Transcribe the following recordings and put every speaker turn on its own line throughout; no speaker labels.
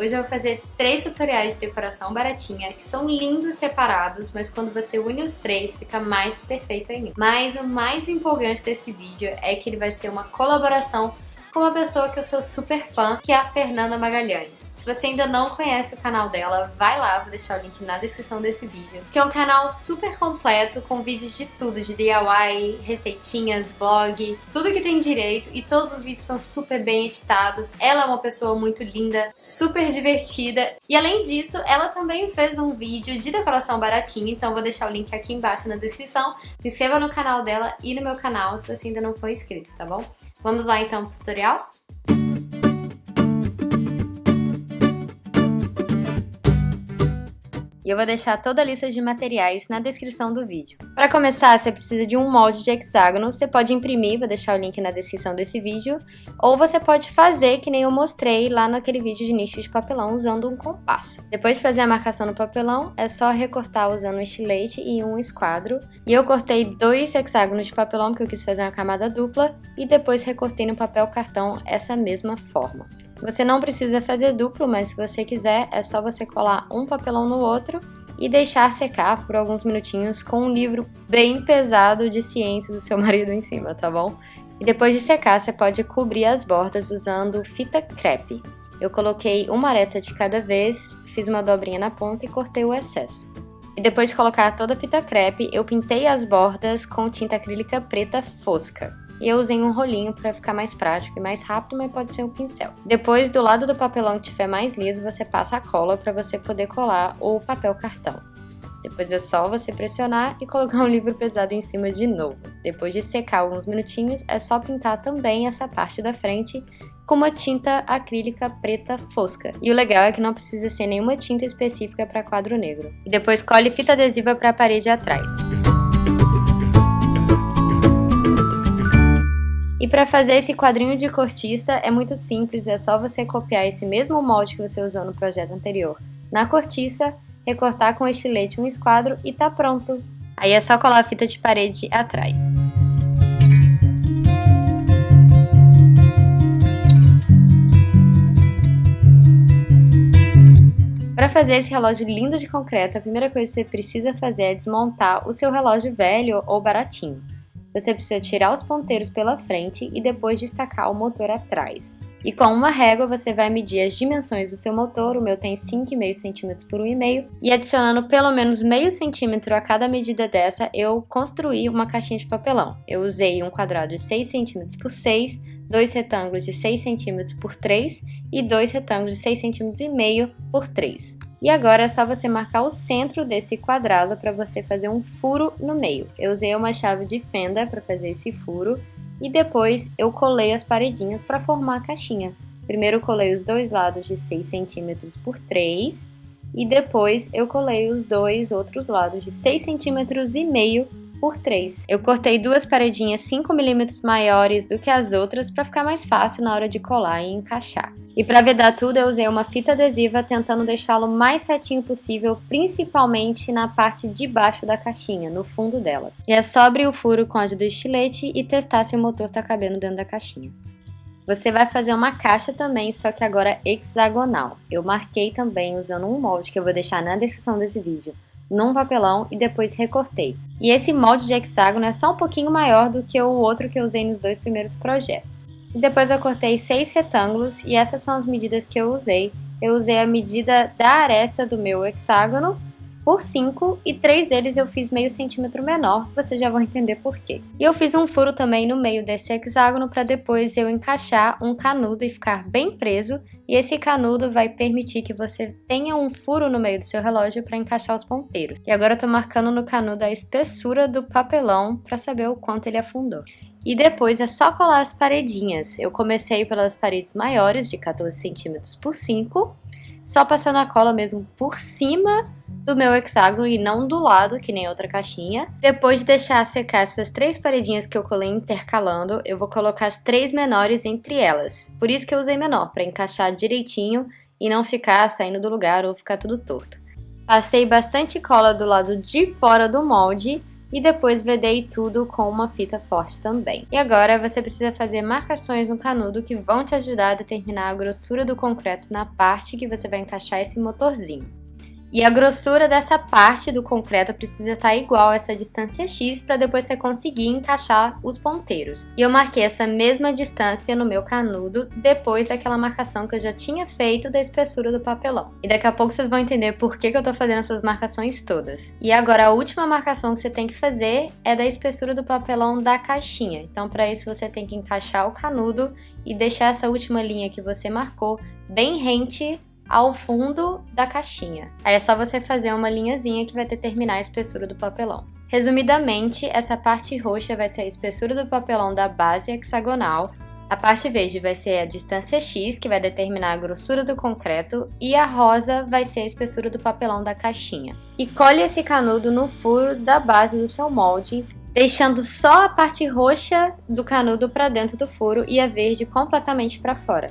Hoje eu vou fazer 3 tutoriais de decoração baratinha, que são lindos separados, mas quando você une os 3 fica mais perfeito ainda. Mas o mais empolgante desse vídeo é que ele vai ser uma colaboração com uma pessoa que eu sou super fã, que é a Fernanda Magalhães. Se você ainda não conhece o canal dela, vai lá, vou deixar o link na descrição desse vídeo. Que é um canal super completo, com vídeos de tudo, de DIY, receitinhas, vlog, tudo que tem direito, e todos os vídeos são super bem editados. Ela é uma pessoa muito linda, super divertida, e além disso, ela também fez um vídeo de decoração baratinha, então vou deixar o link aqui embaixo na descrição. Se inscreva no canal dela e no meu canal se você ainda não for inscrito, tá bom? Vamos lá então pro tutorial? E eu vou deixar toda a lista de materiais na descrição do vídeo. Para começar, você precisa de um molde de hexágono. Você pode imprimir, vou deixar o link na descrição desse vídeo. Ou você pode fazer, que nem eu mostrei lá naquele vídeo de nicho de papelão, usando um compasso. Depois de fazer a marcação no papelão, é só recortar usando um estilete e um esquadro. E eu cortei 2 hexágonos de papelão, porque eu quis fazer uma camada dupla. E depois recortei no papel cartão essa mesma forma. Você não precisa fazer duplo, mas se você quiser, é só você colar um papelão no outro e deixar secar por alguns minutinhos com um livro bem pesado de ciência do seu marido em cima, tá bom? E depois de secar, você pode cobrir as bordas usando fita crepe. Eu coloquei uma aresta de cada vez, fiz uma dobrinha na ponta e cortei o excesso. E depois de colocar toda a fita crepe, eu pintei as bordas com tinta acrílica preta fosca. E eu usei um rolinho para ficar mais prático e mais rápido, mas pode ser um pincel. Depois, do lado do papelão que estiver mais liso, você passa a cola para você poder colar o papel cartão. Depois é só você pressionar e colocar um livro pesado em cima de novo. Depois de secar alguns minutinhos, é só pintar também essa parte da frente com uma tinta acrílica preta fosca. E o legal é que não precisa ser nenhuma tinta específica para quadro negro. E depois cole fita adesiva para a parede atrás. E para fazer esse quadrinho de cortiça é muito simples, é só você copiar esse mesmo molde que você usou no projeto anterior na cortiça, recortar com estilete um esquadro e tá pronto! Aí é só colar a fita de parede atrás. Para fazer esse relógio lindo de concreto, a primeira coisa que você precisa fazer é desmontar o seu relógio velho ou baratinho. Você precisa tirar os ponteiros pela frente e depois destacar o motor atrás. E com uma régua você vai medir as dimensões do seu motor, o meu tem 5,5 cm por 1,5 e adicionando pelo menos meio centímetro a cada medida dessa, eu construí uma caixinha de papelão. Eu usei um quadrado de 6 cm por 6, 2 retângulos de 6 cm por 3 e 2 retângulos de 6,5 cm por 3. E agora é só você marcar o centro desse quadrado para você fazer um furo no meio. Eu usei uma chave de fenda para fazer esse furo e depois eu colei as paredinhas para formar a caixinha. Primeiro eu colei os dois lados de 6 cm por 3 e depois eu colei os dois outros lados de 6,5 cm por 3. Eu cortei 2 paredinhas 5 mm maiores do que as outras para ficar mais fácil na hora de colar e encaixar. E para vedar tudo eu usei uma fita adesiva tentando deixá-lo mais retinho possível, principalmente na parte de baixo da caixinha, no fundo dela. E é só abrir o furo com a ajuda do estilete e testar se o motor está cabendo dentro da caixinha. Você vai fazer uma caixa também, só que agora hexagonal. Eu marquei também usando um molde que eu vou deixar na descrição desse vídeo, num papelão e depois recortei. E esse molde de hexágono é só um pouquinho maior do que o outro que eu usei nos 2 primeiros projetos. E depois eu cortei 6 retângulos e essas são as medidas que eu usei. Eu usei a medida da aresta do meu hexágono por 5 e 3 deles eu fiz meio centímetro menor, vocês já vão entender por quê. E eu fiz um furo também no meio desse hexágono para depois eu encaixar um canudo e ficar bem preso. E esse canudo vai permitir que você tenha um furo no meio do seu relógio para encaixar os ponteiros. E agora eu tô marcando no canudo a espessura do papelão para saber o quanto ele afundou. E depois é só colar as paredinhas. Eu comecei pelas paredes maiores, de 14 cm por 5, só passando a cola mesmo por cima do meu hexágono e não do lado, que nem outra caixinha. Depois de deixar secar essas 3 paredinhas que eu colei intercalando, eu vou colocar as 3 menores entre elas. Por isso que eu usei menor, para encaixar direitinho e não ficar saindo do lugar ou ficar tudo torto. Passei bastante cola do lado de fora do molde e depois vedei tudo com uma fita forte também. E agora você precisa fazer marcações no canudo que vão te ajudar a determinar a grossura do concreto na parte que você vai encaixar esse motorzinho. E a grossura dessa parte do concreto precisa estar igual a essa distância X para depois você conseguir encaixar os ponteiros. E eu marquei essa mesma distância no meu canudo depois daquela marcação que eu já tinha feito da espessura do papelão. E daqui a pouco vocês vão entender por que eu tô fazendo essas marcações todas. E agora a última marcação que você tem que fazer é da espessura do papelão da caixinha. Então para isso você tem que encaixar o canudo e deixar essa última linha que você marcou bem rente ao fundo da caixinha. Aí é só você fazer uma linhazinha que vai determinar a espessura do papelão. Resumidamente, essa parte roxa vai ser a espessura do papelão da base hexagonal, a parte verde vai ser a distância X, que vai determinar a grossura do concreto, e a rosa vai ser a espessura do papelão da caixinha. E colhe esse canudo no furo da base do seu molde, deixando só a parte roxa do canudo para dentro do furo e a verde completamente para fora.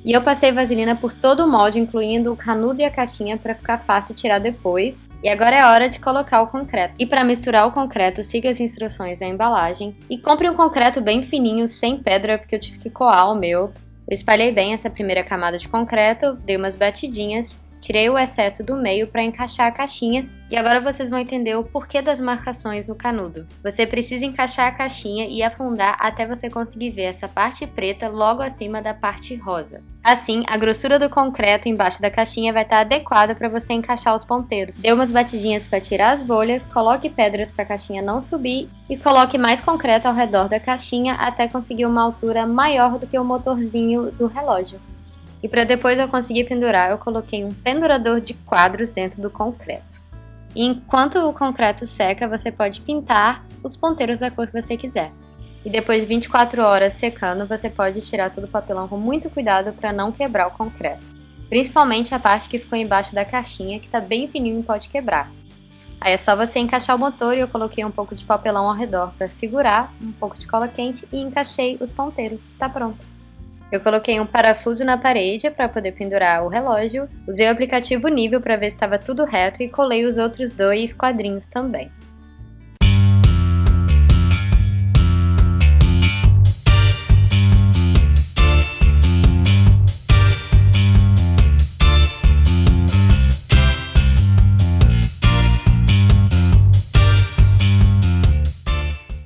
E eu passei vaselina por todo o molde, incluindo o canudo e a caixinha, para ficar fácil tirar depois. E agora é hora de colocar o concreto. E para misturar o concreto, siga as instruções da embalagem. E compre um concreto bem fininho, sem pedra, porque eu tive que coar o meu. Eu espalhei bem essa primeira camada de concreto, dei umas batidinhas, tirei o excesso do meio para encaixar a caixinha. E agora vocês vão entender o porquê das marcações no canudo. Você precisa encaixar a caixinha e afundar até você conseguir ver essa parte preta logo acima da parte rosa. Assim, a grossura do concreto embaixo da caixinha vai estar adequada para você encaixar os ponteiros. Dê umas batidinhas para tirar as bolhas, coloque pedras para a caixinha não subir e coloque mais concreto ao redor da caixinha até conseguir uma altura maior do que o motorzinho do relógio. E para depois eu conseguir pendurar, eu coloquei um pendurador de quadros dentro do concreto. E enquanto o concreto seca, você pode pintar os ponteiros da cor que você quiser. E depois de 24 horas secando, você pode tirar todo o papelão com muito cuidado para não quebrar o concreto. Principalmente a parte que ficou embaixo da caixinha, que está bem fininho e pode quebrar. Aí é só você encaixar o motor e eu coloquei um pouco de papelão ao redor para segurar, um pouco de cola quente e encaixei os ponteiros. Está pronto. Eu coloquei um parafuso na parede para poder pendurar o relógio, usei o aplicativo nível para ver se estava tudo reto e colei os outros 2 quadrinhos também.